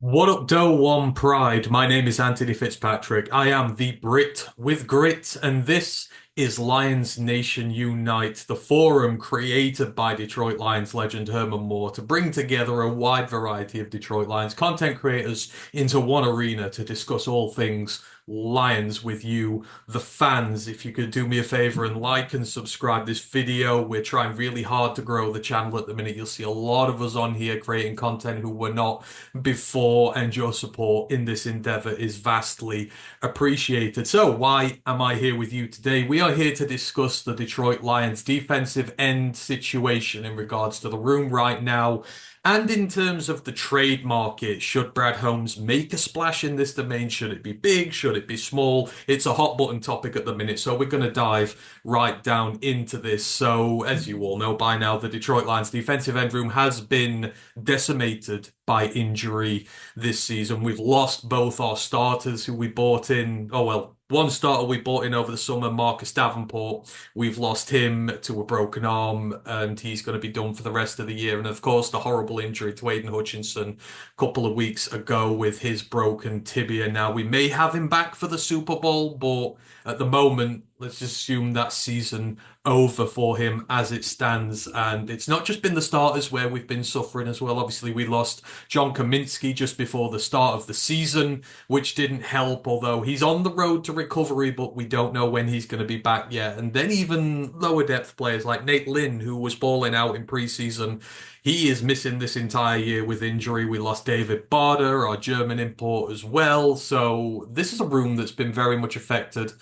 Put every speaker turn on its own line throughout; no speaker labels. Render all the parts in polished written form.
What up, Doe One Pride? My name is Antony Fitzpatrick. I am the Brit with grit, and this is Lions Nation Unite, the forum created by Detroit Lions legend Herman to bring together a wide variety of Detroit Lions content creators into one arena to discuss all things Lions with you, the fans. If you could do me a favor and like and subscribe this video, we're trying really hard to grow the channel at the minute. You'll see a lot of us on here creating content who were not before, and your support in this endeavor is vastly appreciated. So, why am I here with you today? We are here to discuss the Detroit Lions defensive end situation in regards to the room right now. And in terms of the trade market, should Brad Holmes make a splash in this domain? Should it be big? Should it be small? It's a hot button topic at the minute, so we're going to dive right down into this. So, as you all know by now, the Detroit Lions defensive end room has been decimated by injury this season. We've lost both our starters who we bought in. Oh, well, one starter we bought in over the summer, Marcus Davenport. We've lost him to a broken arm, and he's going to be done for the rest of the year. And of course, the horrible injury to Aidan Hutchinson a couple of weeks ago with his broken tibia. Now, we may have him back for the Super Bowl, but at the moment, let's just assume that season over for him as it stands. And it's not just been the starters where we've been suffering as well. Obviously, we lost John Kaminsky just before the start of the season, which didn't help, although he's on the road to recovery, but we don't know when he's going to be back yet. And then even lower depth players like Nate Lynn, who was balling out in preseason, he is missing this entire year with injury. We lost David Barter, our German import, as well. So this is a room that's been very much affected.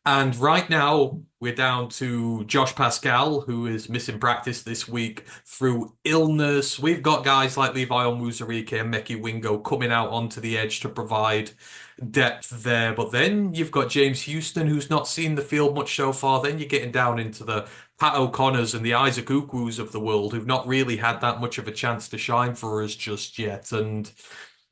And right now, we're down to Josh Pascal, who is missing practice this week through illness. We've got guys like Levi Onwuzurike and Mekhi Wingo coming out onto the edge to provide depth there. But then you've got James Houston, who's not seen the field much so far. Then you're getting down into the Pat O'Connors and the Isaac Ukwus of the world, who've not really had that much of a chance to shine for us just yet. And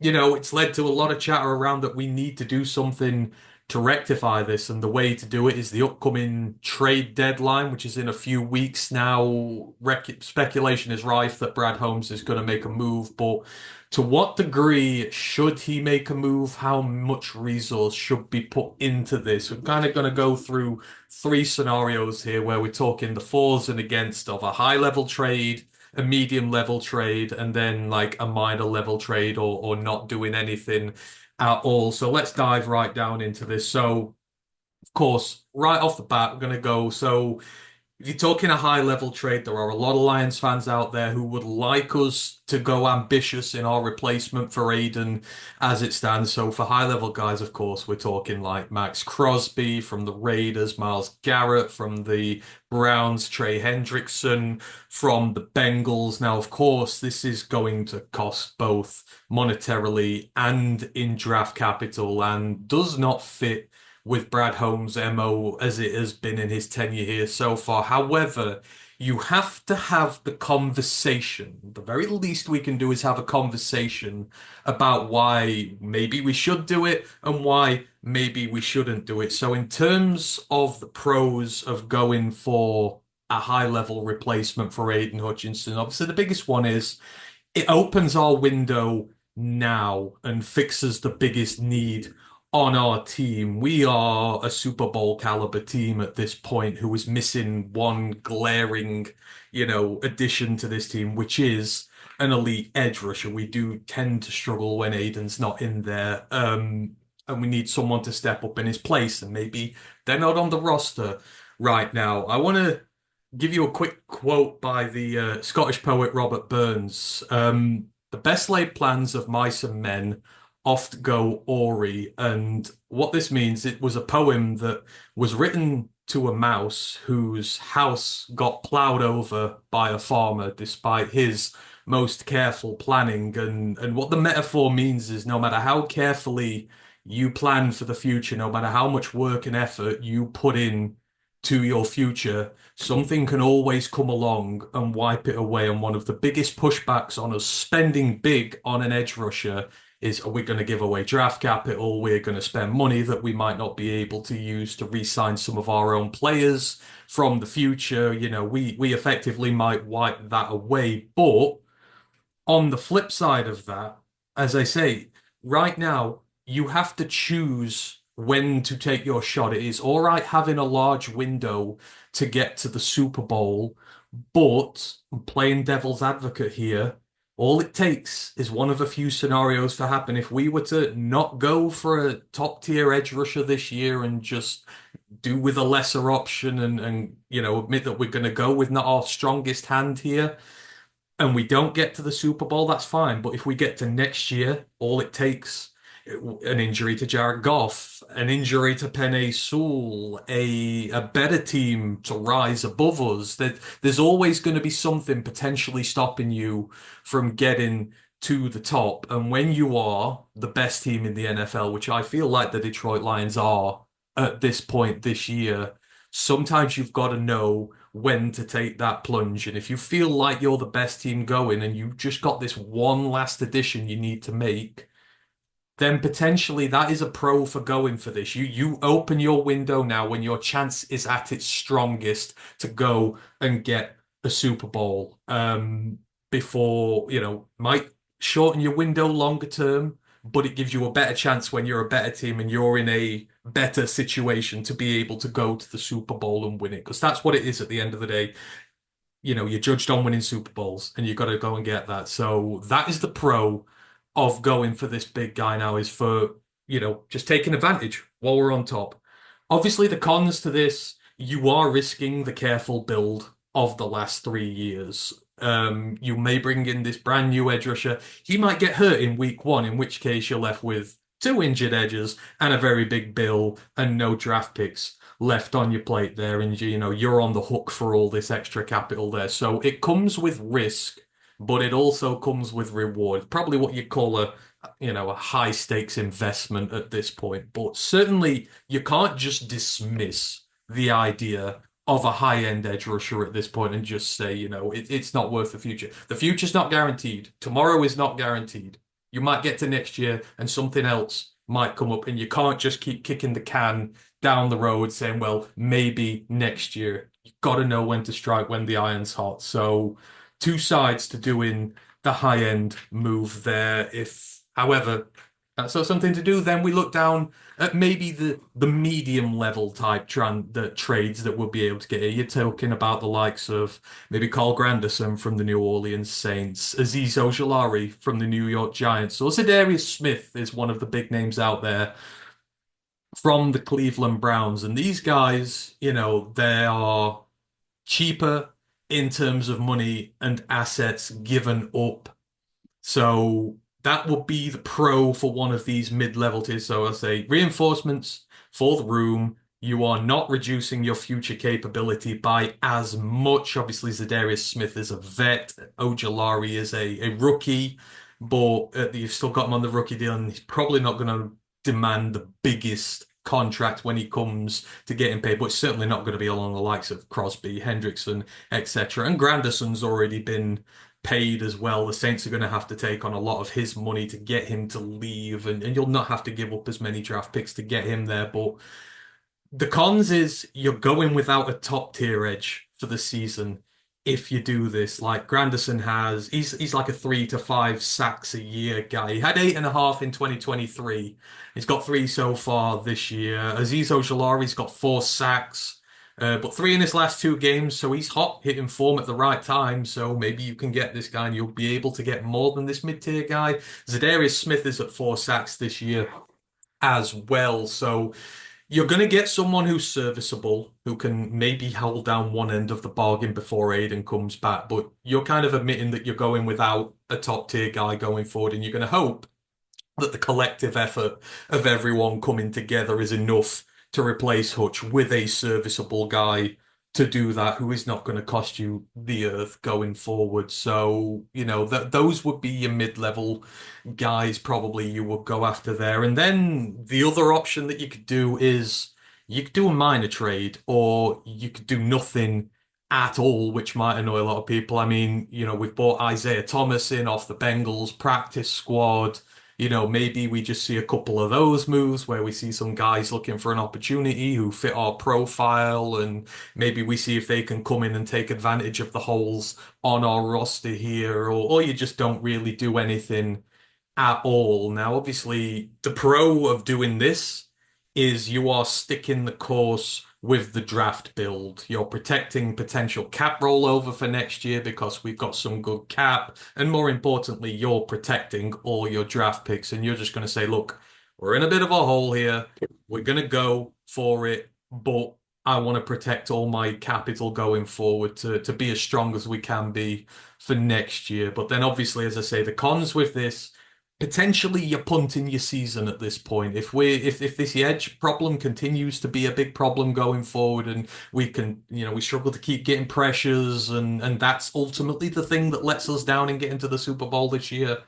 it's led to a lot of chatter around that we need to do something to rectify this, and the way to do it is the upcoming trade deadline, which is in a few weeks now. Speculation is rife that Brad Holmes is going to make a move, but to what degree should he make a move? How much resource should be put into this? We're kind of going to go through three scenarios here where we're talking the fors and against of a high level trade, a medium level trade, and then like a minor level trade or not doing anything at all. So let's dive right down into this. So, of course, right off the bat, we're going to go. So, if you're talking a high level trade, there are a lot of Lions fans out there who would like us to go ambitious in our replacement for Aidan as it stands. So for high level guys, of course, we're talking like Max Crosby from the Raiders, Myles Garrett from the Browns, Trey Hendrickson from the Bengals. Now, of course, this is going to cost both monetarily and in draft capital and does not fit with Brad Holmes' MO as it has been in his tenure here so far. However, you have to have the conversation. The very least we can do is have a conversation about why maybe we should do it and why maybe we shouldn't do it. So, in terms of the pros of going for a high level replacement for Aidan Hutchinson, obviously the biggest one is it opens our window now and fixes the biggest need on our team. We are a Super Bowl caliber team at this point who is missing one glaring, addition to this team, which is an elite edge rusher. We do tend to struggle when Aiden's not in there. And we need someone to step up in his place, and maybe they're not on the roster right now. I want to give you a quick quote by the Scottish poet Robert Burns. The best laid plans of mice and men oft go awry. And what this means, it was a poem that was written to a mouse whose house got plowed over by a farmer despite his most careful planning. And what the metaphor means is no matter how carefully you plan for the future, no matter how much work and effort you put in to your future, something can always come along and wipe it away. And one of the biggest pushbacks on us spending big on an edge rusher is, are we going to give away draft capital? We're going to spend money that we might not be able to use to re-sign some of our own players from the future. We effectively might wipe that away. But on the flip side of that, as I say, right now, you have to choose when to take your shot. It is all right having a large window to get to the Super Bowl, but playing devil's advocate here, all it takes is one of a few scenarios to happen. If we were to not go for a top tier edge rusher this year and just do with a lesser option and admit that we're going to go with not our strongest hand here and we don't get to the Super Bowl, that's fine. But if we get to next year, all it takes an injury to Jared Goff, an injury to Penei Sewell, a better team to rise above us. That there's always going to be something potentially stopping you from getting to the top. And when you are the best team in the NFL, which I feel like the Detroit Lions are at this point this year, sometimes you've got to know when to take that plunge. And if you feel like you're the best team going and you've just got this one last addition you need to make, then potentially that is a pro for going for this. You open your window now when your chance is at its strongest to go and get a Super Bowl. Before, might shorten your window longer term, but it gives you a better chance when you're a better team and you're in a better situation to be able to go to the Super Bowl and win it. Because that's what it is at the end of the day. You're judged on winning Super Bowls and you've got to go and get that. So that is the pro of going for this big guy now is for, just taking advantage while we're on top. Obviously, the cons to this, you are risking the careful build of the last 3 years. You may bring in this brand new edge rusher. He might get hurt in week one, in which case you're left with two injured edges and a very big bill and no draft picks left on your plate there, and you're on the hook for all this extra capital there. So it comes with risk, but it also comes with reward. Probably what you call a high stakes investment at this point. But certainly you can't just dismiss the idea of a high end edge rusher at this point and just say, it's not worth the future. The future's not guaranteed. Tomorrow is not guaranteed. You might get to next year and something else might come up, and you can't just keep kicking the can down the road saying, well, maybe next year. You've got to know when to strike when the iron's hot. So, two sides to doing the high end move there. If, however, that's not something to do, then we look down at maybe the medium level type the trades that we'll be able to get here. You're talking about the likes of maybe Carl Granderson from the New Orleans Saints, Azeez Ojulari from the New York Giants, or Za'Darius Smith is one of the big names out there from the Cleveland Browns. And these guys, they are cheaper in terms of money and assets given up. So that would be the pro for one of these mid-level tiers. So I say reinforcements for the room. You are not reducing your future capability by as much. Obviously, Za'Darius Smith is a vet. Ojulari is a rookie, but you've still got him on the rookie deal, and he's probably not going to demand the biggest contract when he comes to getting paid, but it's certainly not going to be along the likes of Crosby, Hendrickson, etc. And Granderson's already been paid as well. The Saints are going to have to take on a lot of his money to get him to leave, and you'll not have to give up as many draft picks to get him there. But the cons is you're going without a top tier edge for the season if you do this. Like Granderson has, he's like a 3 to 5 sacks a year guy. He had 8.5 in 2023. He's got three so far this year. Azeez Ojulari's got 4 sacks. But three in his last 2 games, so he's hot, hitting form at the right time. So maybe you can get this guy and you'll be able to get more than this mid-tier guy. Za'Darius Smith is at 4 sacks this year as well. So you're going to get someone who's serviceable, who can maybe hold down one end of the bargain before Aidan comes back. But you're kind of admitting that you're going without a top tier guy going forward, and you're going to hope that the collective effort of everyone coming together is enough to replace Hutch with a serviceable guy to do that, who is not going to cost you the earth going forward. So, that those would be your mid-level guys probably you would go after there. And then the other option that you could do is you could do a minor trade or you could do nothing at all, which might annoy a lot of people. I mean, we've bought Isaiah Thomas in off the Bengals practice squad. Maybe we just see a couple of those moves where we see some guys looking for an opportunity who fit our profile, and maybe we see if they can come in and take advantage of the holes on our roster here, or you just don't really do anything at all. Now, obviously, the pro of doing this is you are sticking the course with the draft build. You're protecting potential cap rollover for next year because we've got some good cap. And more importantly, you're protecting all your draft picks. And you're just going to say, look, we're in a bit of a hole here. We're going to go for it, but I want to protect all my capital going forward to be as strong as we can be for next year. But then obviously, as I say, the cons with this potentially you're punting your season at this point. If this edge problem continues to be a big problem going forward and we can, we struggle to keep getting pressures and that's ultimately the thing that lets us down and get into the Super Bowl this year,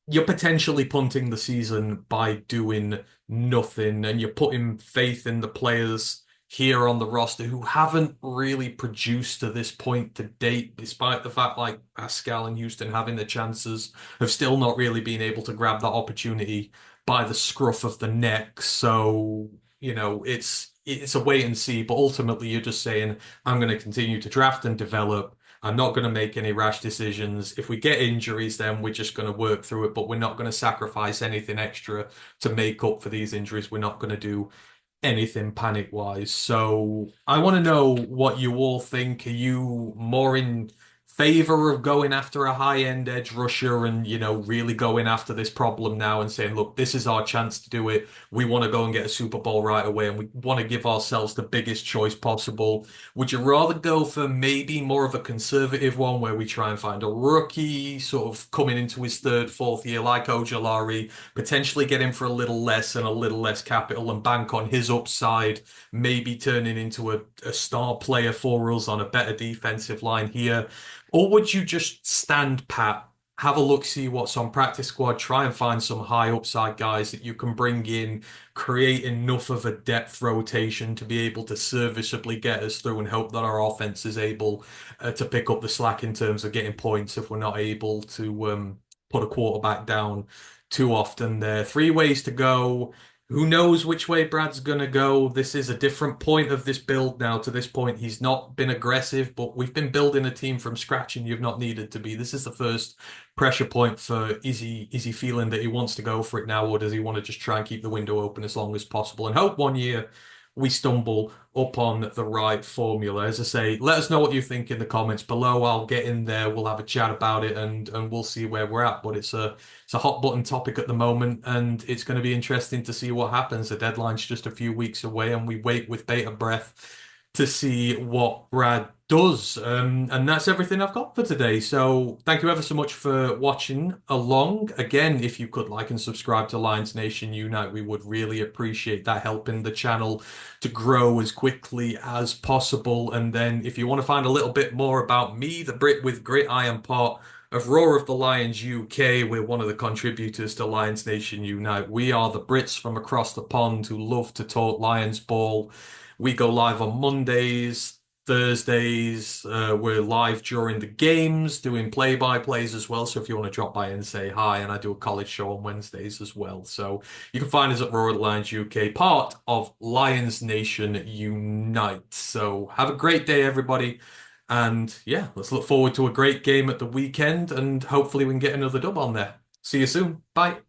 you're potentially punting the season by doing nothing, and you're putting faith in the players here on the roster who haven't really produced to this point to date, despite the fact like Pascal and Houston having the chances, have still not really been able to grab that opportunity by the scruff of the neck. So, it's a wait and see, but ultimately you're just saying, I'm going to continue to draft and develop. I'm not going to make any rash decisions. If we get injuries, then we're just going to work through it, but we're not going to sacrifice anything extra to make up for these injuries. We're not going to do anything panic wise. So I want to know what you all think. Are you more in favor of going after a high-end edge rusher and, really going after this problem now and saying, look, this is our chance to do it. We want to go and get a Super Bowl right away and we want to give ourselves the biggest choice possible. Would you rather go for maybe more of a conservative one where we try and find a rookie sort of coming into his third, fourth year like Ojolari, potentially get him for a little less and a little less capital and bank on his upside, maybe turning into a star player for us on a better defensive line here? Or would you just stand pat, have a look, see what's on practice squad, try and find some high upside guys that you can bring in, create enough of a depth rotation to be able to serviceably get us through and hope that our offense is able to pick up the slack in terms of getting points if we're not able to put a quarterback down too often there. Three ways to go. Who knows which way Brad's going to go? This is a different point of this build now. To this point, he's not been aggressive, but we've been building a team from scratch and you've not needed to be. This is the first pressure point for is he feeling that he wants to go for it now, or does he want to just try and keep the window open as long as possible and hope one year we stumble upon the right formula? As I say, let us know what you think in the comments below. I'll get in there, we'll have a chat about it and we'll see where we're at. But it's a hot button topic at the moment, and it's going to be interesting to see what happens. The deadline's just a few weeks away, and we wait with bated breath to see what Brad does. And that's everything I've got for today. So thank you ever so much for watching along. Again, if you could like and subscribe to Lions Nation Unite, we would really appreciate that, helping the channel to grow as quickly as possible. And then if you want to find a little bit more about me, the Brit with Grit, I am part of Roar of the Lions UK. We're one of the contributors to Lions Nation Unite. We are the Brits from across the pond who love to talk Lions ball. We go live on Mondays, Thursdays. We're live during the games, doing play-by-plays as well. So if you want to drop by and say hi, and I do a college show on Wednesdays as well. So you can find us at Roar of the Lions UK, part of Lions Nation Unite. So have a great day, everybody. And yeah, let's look forward to a great game at the weekend, and hopefully we can get another dub on there. See you soon. Bye.